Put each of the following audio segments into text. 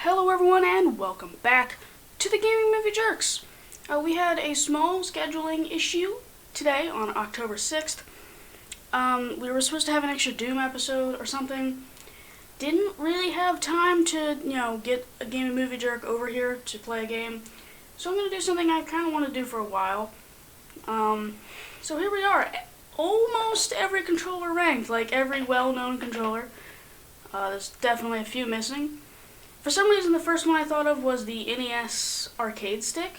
Hello everyone and welcome back to the Gaming Movie Jerks. We had a small scheduling issue today on October 6th. We were supposed to have an extra Doom episode or something. Didn't really have time to, get a Gaming Movie Jerk over here to play a game. So I'm going to do something I kind of want to do for a while. So here we are. Almost every controller ranked, like every well-known controller. There's definitely a few missing. For some reason, the first one I thought of was the NES arcade stick.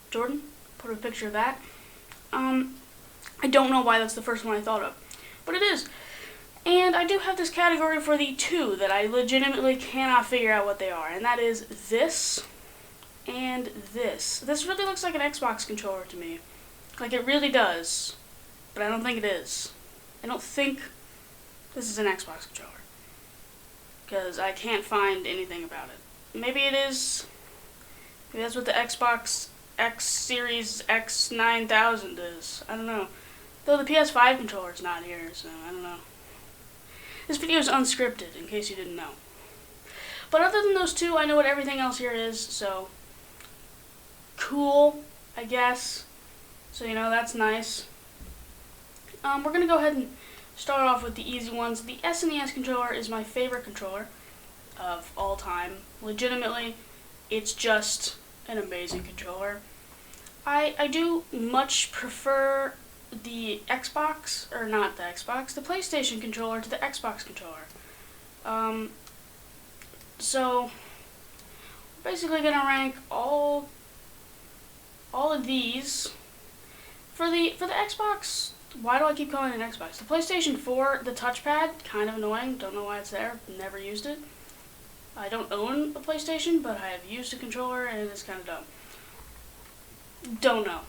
Jordan, put a picture of that. I don't know why that's the first one I thought of, but it is. And I do have this category for the two that I legitimately cannot figure out what they are, and that is this and this. This really looks like an Xbox controller to me. Like, it really does, but I don't think it is. I don't think this is an Xbox controller, because I can't find anything about it. Maybe it is. Maybe that's what the Xbox X Series X9000 is. I don't know. Though the PS5 controller's not here, so I don't know. This video is unscripted, in case you didn't know. But other than those two, I know what everything else here is, so cool, I guess. So, that's nice. We're going to go ahead and start off with the easy ones. The SNES controller is my favorite controller of all time. Legitimately, it's just an amazing controller. I do much prefer the Xbox, or not the Xbox, the PlayStation controller to the Xbox controller. So, basically going to rank all of these. For the Xbox, why do I keep calling it an Xbox? The PlayStation 4, the touchpad, kind of annoying. Don't know why it's there. Never used it. I don't own a PlayStation, but I have used a controller, and it's kind of dumb. Don't know.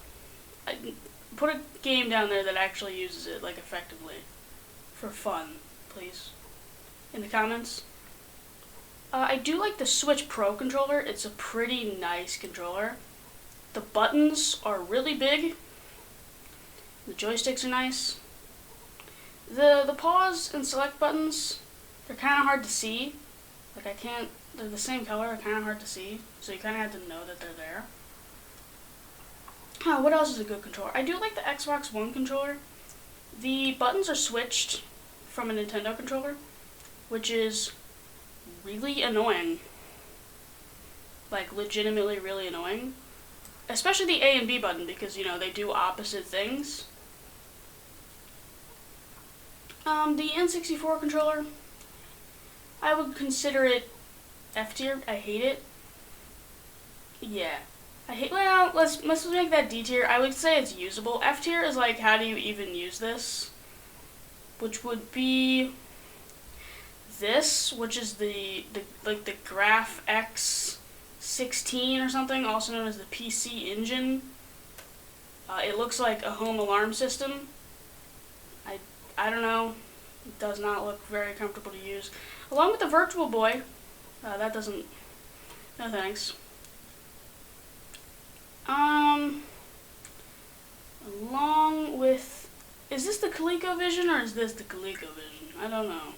Put a game down there that actually uses it, effectively. For fun, please. In the comments. I do like the Switch Pro controller. It's a pretty nice controller. The buttons are really big. The joysticks are nice. The pause and select buttons, they're kind of hard to see. They're the same color, they're kind of hard to see. So you kind of have to know that they're there. What else is a good controller? I do like the Xbox One controller. The buttons are switched from a Nintendo controller, which is really annoying. Legitimately really annoying. Especially the A and B button, because, they do opposite things. The N64 controller, I would consider it F tier. I hate it. Yeah. Let's make that D tier. I would say it's usable. F tier is how do you even use this? Which would be this, which is the Graph X16 or something, also known as the PC Engine. It looks like a home alarm system. I don't know. It does not look very comfortable to use. Along with the Virtual Boy. That doesn't... No thanks. Along with... Is this the ColecoVision or is this the ColecoVision? I don't know.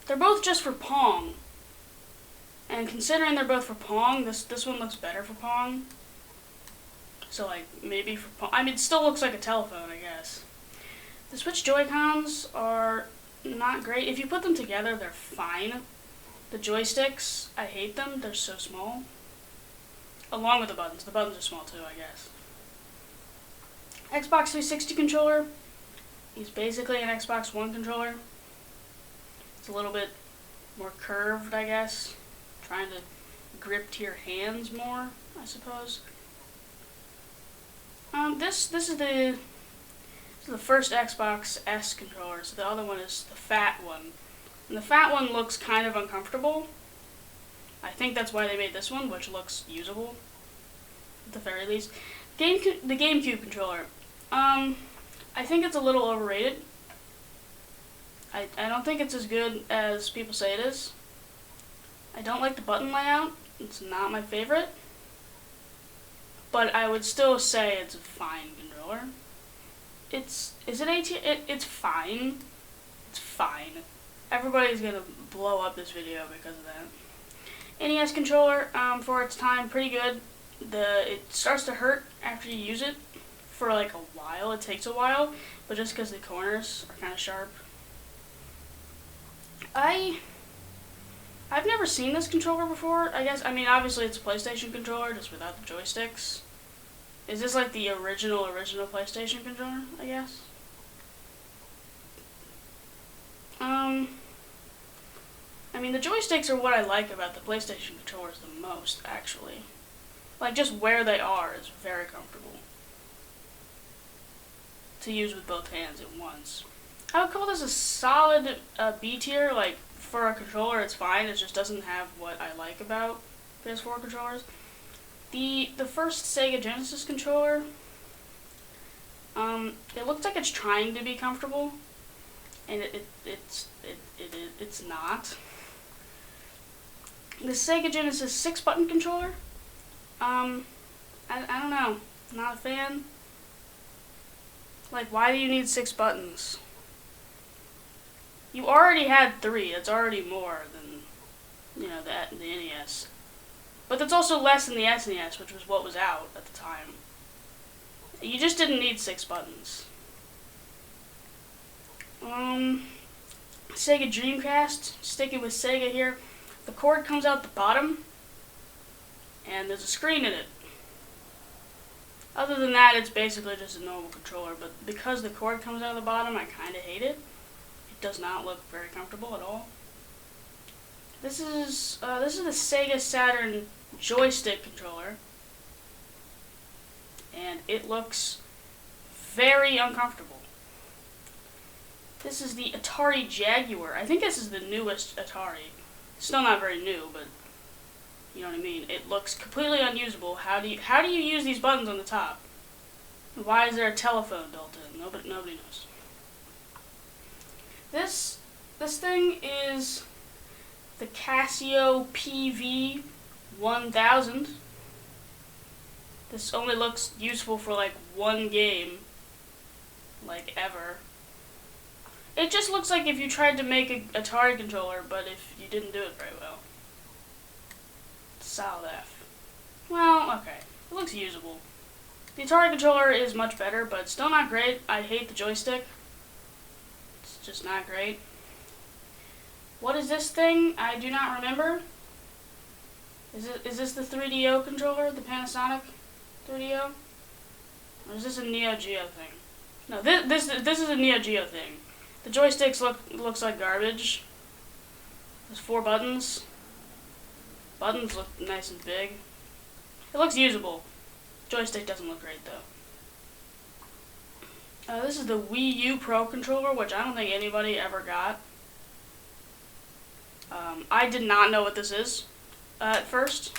They're both just for Pong. And considering they're both for Pong, this one looks better for Pong. So, maybe for Pong. I mean, it still looks like a telephone, I guess. The Switch Joy-Cons are not great. If you put them together, they're fine. The joysticks, I hate them. They're so small. Along with the buttons. The buttons are small, too, I guess. Xbox 360 controller. He's basically an Xbox One controller. It's a little bit more curved, I guess. Trying to grip to your hands more, I suppose. This is the first Xbox S controller, so the other one is the fat one. And the fat one looks kind of uncomfortable. I think that's why they made this one, which looks usable, at the very least. The GameCube controller. I think it's a little overrated. I don't think it's as good as people say it is. I don't like the button layout. It's not my favorite. But I would still say it's a fine controller. Is it A tier? It's fine. It's fine. Everybody's gonna blow up this video because of that. NES controller, for its time, pretty good. It starts to hurt after you use it for like a while. It takes a while, but just because the corners are kind of sharp. I've never seen this controller before. I mean, obviously it's a PlayStation controller, just without the joysticks. Is this like the original PlayStation controller, I guess? I mean, the joysticks are what I like about the PlayStation controllers the most, actually. Like, just where they are is very comfortable to use with both hands at once. I would call this a solid B tier. Like, for a controller, it's fine. It just doesn't have what I like about PS4 controllers. The first Sega Genesis controller, it looks like it's trying to be comfortable, and it's not. The Sega Genesis 6-button controller, I don't know, not a fan. Like, why do you need 6 buttons? You already had 3. It's already more than, the NES. But that's also less than the SNES, which was what was out at the time. You just didn't need 6 buttons. Sega Dreamcast, sticking with Sega here. The cord comes out the bottom, and there's a screen in it. Other than that, it's basically just a normal controller, but because the cord comes out of the bottom, I kind of hate it. It does not look very comfortable at all. This is the Sega Saturn joystick controller, and it looks very uncomfortable. This is the Atari Jaguar. I think this is the newest Atari. Still not very new, but you know what I mean. It looks completely unusable. How do you use these buttons on the top? Why is there a telephone built in? Nobody knows. This thing is the Casio PV-1000. This only looks useful for like one game, like ever. It just looks like if you tried to make an Atari controller, but if you didn't do it very well. Solid F. Well, okay. It looks usable. The Atari controller is much better, but it's still not great. I hate the joystick. It's just not great. What is this thing? I do not remember. Is this the 3DO controller? The Panasonic 3DO? Or is this a Neo Geo thing? No, this is a Neo Geo thing. The joysticks looks like garbage. There's 4 buttons. Buttons look nice and big. It looks usable. Joystick doesn't look great though. This is the Wii U Pro controller, which I don't think anybody ever got. I did not know what this is at first.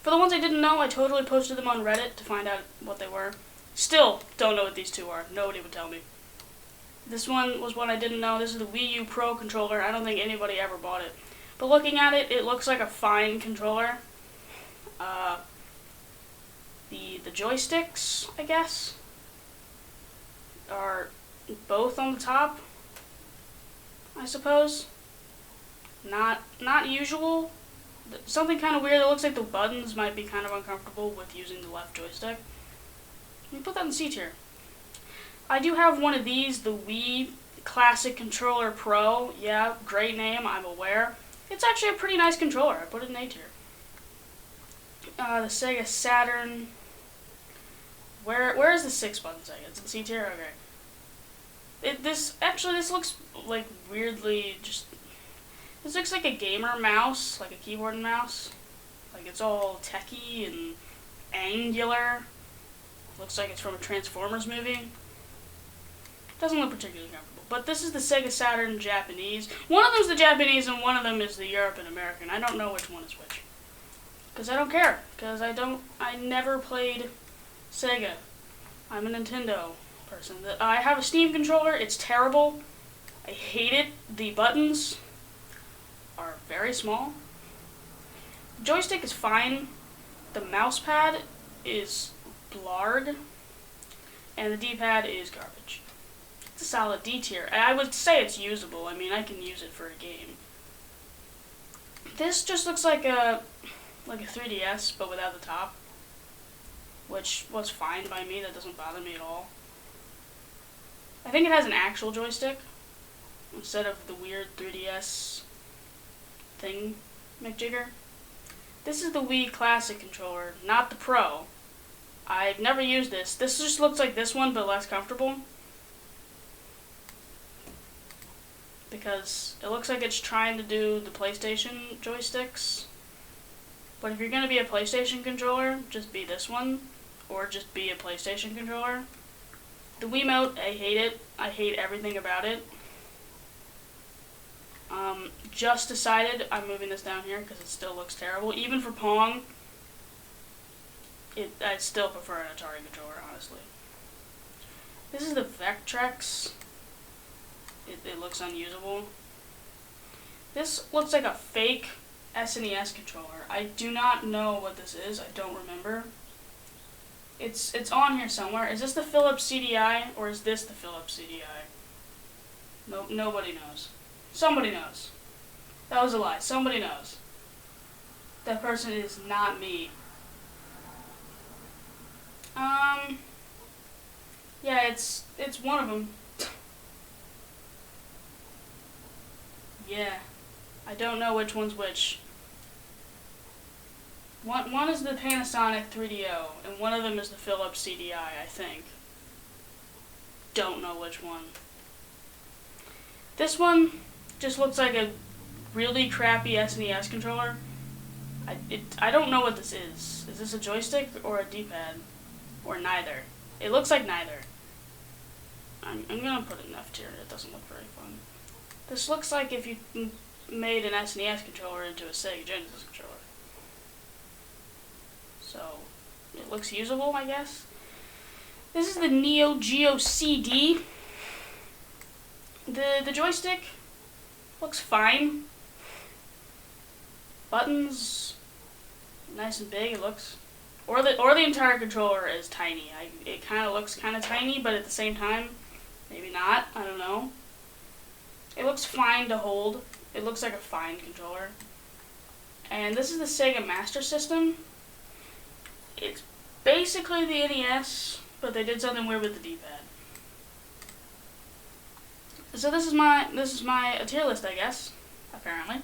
For the ones I didn't know, I totally posted them on Reddit to find out what they were. Still don't know what these two are. Nobody would tell me. This one was one I didn't know. This is the Wii U Pro controller. I don't think anybody ever bought it. But looking at it, it looks like a fine controller. The joysticks, I guess, are both on the top, I suppose. Not usual. Something kind of weird. It looks like the buttons might be kind of uncomfortable with using the left joystick. Let me put that in C tier. I do have one of these, the Wii Classic Controller Pro. Yeah, great name, I'm aware. It's actually a pretty nice controller. I put it in A tier. The Sega Saturn. Where is the 6 button Sega? It's in C tier? Okay. This looks like weirdly just... This looks like a gamer mouse, like a keyboard and mouse. Like it's all techy and angular. Looks like it's from a Transformers movie. Doesn't look particularly comfortable. But this is the Sega Saturn Japanese. One of them's the Japanese and one of them is the Europe and American. I don't know which one is which. Because I don't care. Because I never played Sega. I'm a Nintendo person. I have a Steam controller. It's terrible. I hate it. The buttons are very small. The joystick is fine. The mouse pad is blarg. And the D-pad is garbage. It's a solid D tier. I would say it's usable. I mean, I can use it for a game. This just looks like a 3DS, but without the top, which was fine by me. That doesn't bother me at all. I think it has an actual joystick instead of the weird 3DS thing McJigger. This is the Wii Classic controller, not the Pro. I've never used this. This just looks like this one, but less comfortable. Because it looks like it's trying to do the PlayStation joysticks. But if you're going to be a PlayStation controller, just be this one. Or just be a PlayStation controller. The Wiimote, I hate it. I hate everything about it. Just decided I'm moving this down here because it still looks terrible. Even for Pong, I still prefer an Atari controller, honestly. This is the Vectrex. It looks unusable. This looks like a fake SNES controller. I do not know what this is. I don't remember. It's on here somewhere. Is this the Philips CDI or is this the Philips CDI? No, nobody knows. Somebody knows. That was a lie. Somebody knows. That person is not me. Yeah, it's one of them. Yeah, I don't know which one's which. One is the Panasonic 3DO, and one of them is the Philips CDI, I think. Don't know which one. This one just looks like a really crappy SNES controller. I don't know what this is. Is this a joystick or a D-pad? Or neither? It looks like neither. I'm gonna put it in F tier. It doesn't look very fun. This looks like if you made an SNES controller into a Sega Genesis controller. So, it looks usable, I guess. This is the Neo Geo CD. The joystick looks fine. Buttons, nice and big, it looks. Or the entire controller is tiny. It kind of looks kind of tiny, but at the same time, maybe not. I don't know. It looks fine to hold. It looks like a fine controller. And this is the Sega Master System. It's basically the NES, but they did something weird with the D-pad. So this is my tier list, I guess. Apparently,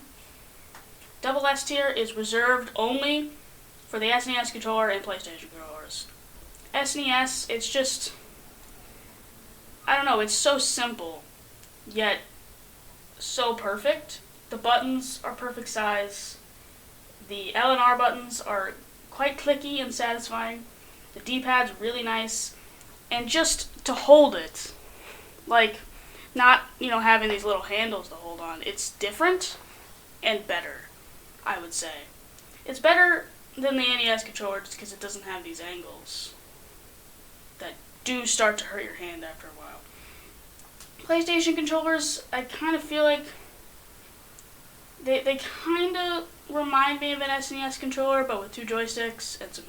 double S tier is reserved only for the SNES controller and PlayStation controllers. SNES, it's just, I don't know, it's so simple, yet so perfect. The buttons are perfect size. The L and R buttons are quite clicky and satisfying. The D-pad's really nice. And just to hold it, like, not, having these little handles to hold on. It's different and better, I would say. It's better than the NES controller just because it doesn't have these angles that do start to hurt your hand after a while. PlayStation controllers, I kind of feel like they kind of remind me of an SNES controller, but with two joysticks and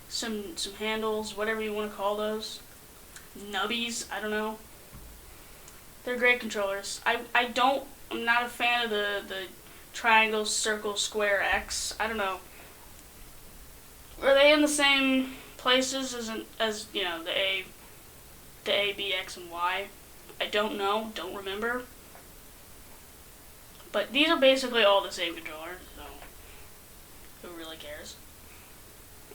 some handles, whatever you want to call those. Nubbies, I don't know. They're great controllers. I'm not a fan of the triangle, circle, square, X. I don't know. Are they in the same places as the A, B, X, and Y? I don't know. Don't remember. But these are basically all the same controller, so who really cares?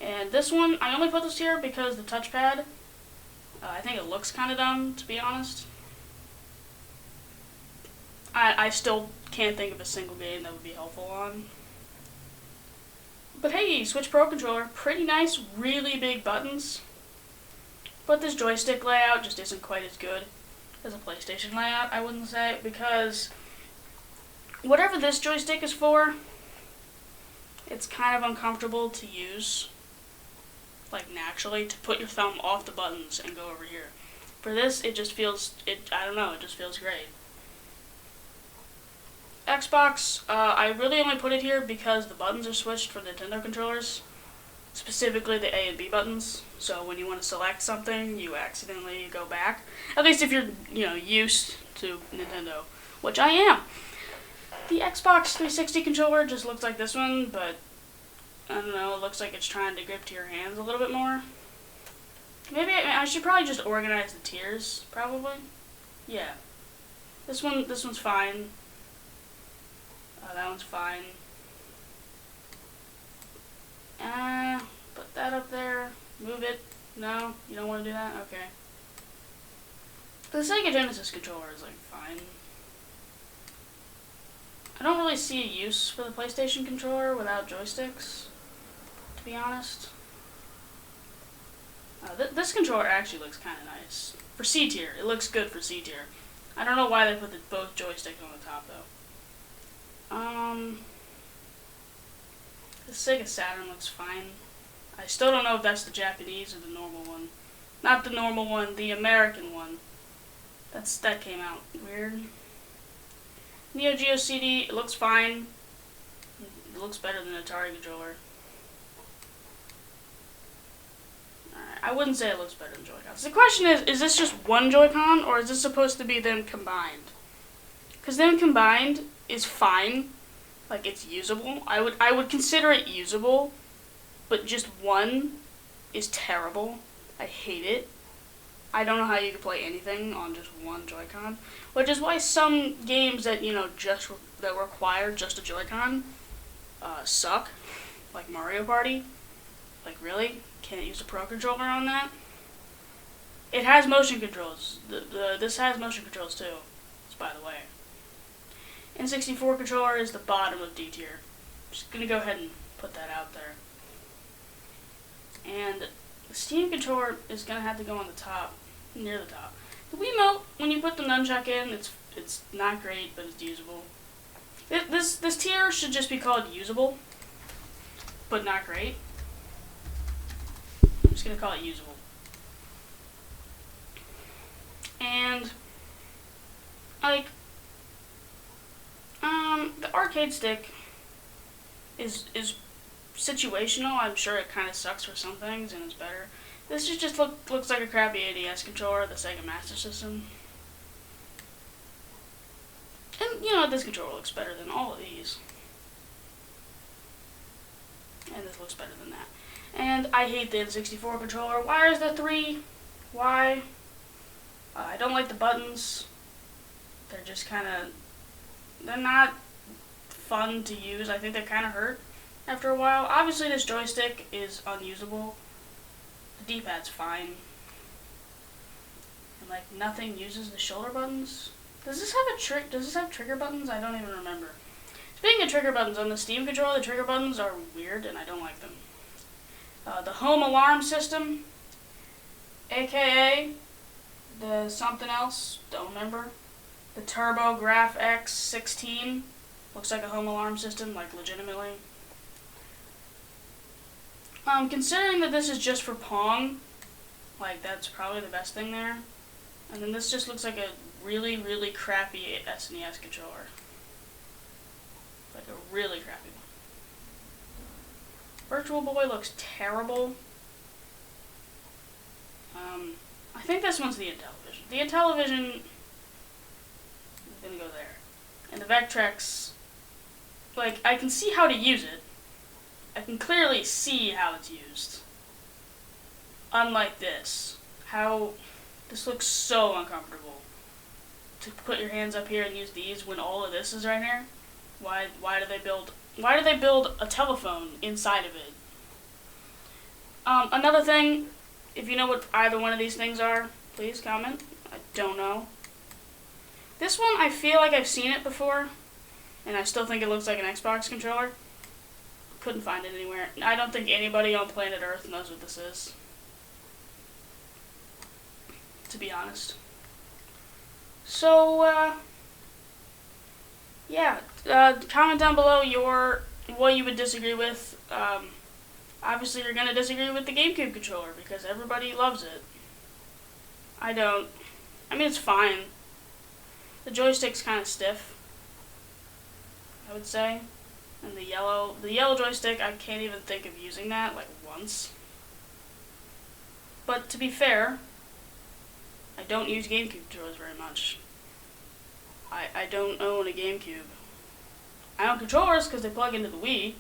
And this one, I only put this here because the touchpad, I think it looks kind of dumb, to be honest. I still can't think of a single game that would be helpful on. But hey, Switch Pro controller, pretty nice, really big buttons. But this joystick layout just isn't quite as good as a PlayStation layout, I wouldn't say, because whatever this joystick is for, it's kind of uncomfortable to use, like naturally, to put your thumb off the buttons and go over here. For this, it just feels, it just feels great. Xbox, I really only put it here because the buttons are switched for Nintendo controllers, specifically the A and B buttons. So when you want to select something, you accidentally go back. At least if you're, used to Nintendo, which I am. The Xbox 360 controller just looks like this one, but I don't know, it looks like it's trying to grip to your hands a little bit more. Maybe I should probably just organize the tiers, probably. Yeah. This one's fine. That one's fine. Put that up there. Move it. No, you don't want to do that? Okay. The Sega Genesis controller is, like, fine. I don't really see a use for the PlayStation controller without joysticks, to be honest. This controller actually looks kind of nice. For C tier, it looks good for C tier. I don't know why they put both joysticks on the top, though. The Sega Saturn looks fine. I still don't know if that's the Japanese or the normal one. Not the normal one, the American one. That came out weird. Neo Geo CD, it looks fine. It looks better than an Atari controller. Alright, I wouldn't say it looks better than Joy-Cons. The question is this just one Joy-Con, or is this supposed to be them combined? Because them combined is fine. Like, it's usable. I would consider it usable, but just one is terrible. I hate it. I don't know how you could play anything on just one Joy-Con, which is why some games that, that require just a Joy-Con suck, like Mario Party. Like, really? Can't use a Pro Controller on that? It has motion controls. This has motion controls, too, by the way. N64 controller is the bottom of D tier. Just gonna go ahead and put that out there. And the Steam controller is gonna have to go on the top, near the top. The Wiimote, when you put the nunchuck in, it's not great, but it's usable. This tier should just be called usable, but not great. I'm just gonna call it usable. And like, the arcade stick is situational. I'm sure it kind of sucks for some things and it's better. This just looks like a crappy ADS controller, the Sega Master System. And, this controller looks better than all of these. And this looks better than that. And I hate the N64 controller. Why is there 3? Why? I don't like the buttons. They're just kind of... They're not fun to use. I think they kind of hurt after a while. Obviously, this joystick is unusable. The D-pad's fine. And, like, nothing uses the shoulder buttons. Does this have trigger buttons? I don't even remember. Speaking of trigger buttons, on the Steam controller, the trigger buttons are weird, and I don't like them. The home alarm system, a.k.a. the something else, don't remember. The Turbo Graph X16 looks like a home alarm system, like legitimately. Considering that this is just for Pong, like that's probably the best thing there. And then this just looks like a really, really crappy SNES controller. Like a really crappy one. Virtual Boy looks terrible. I think this one's the Intellivision. The Intellivision is gonna go there. And the Vectrex, like, I can see how to use it. I can clearly see how it's used. Unlike this. How this looks so uncomfortable. To put your hands up here and use these when all of this is right here. Why do they build a telephone inside of it? Another thing, if you know what either one of these things are, please comment. I don't know. This one, I feel like I've seen it before, and I still think it looks like an Xbox controller. Couldn't find it anywhere. I don't think anybody on planet Earth knows what this is, to be honest. So, yeah, comment down below what you would disagree with. Obviously, you're going to disagree with the GameCube controller because everybody loves it. I don't. I mean, it's fine. The joystick's kind of stiff, I would say. And the yellow joystick, I can't even think of using that, like, once. But to be fair, I don't use GameCube controllers very much. I don't own a GameCube. I own controllers because they plug into the Wii,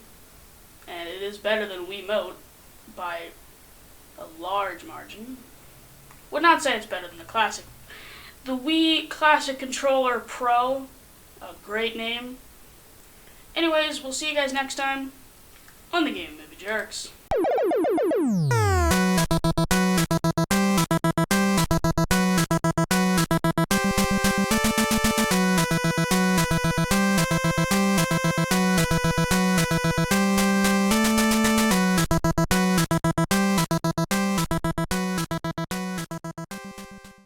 and it is better than Wiimote by a large margin. Would not say it's better than the Classic. The Wii Classic Controller Pro, a great name. Anyways, we'll see you guys next time on the Gaming Movie Jerks.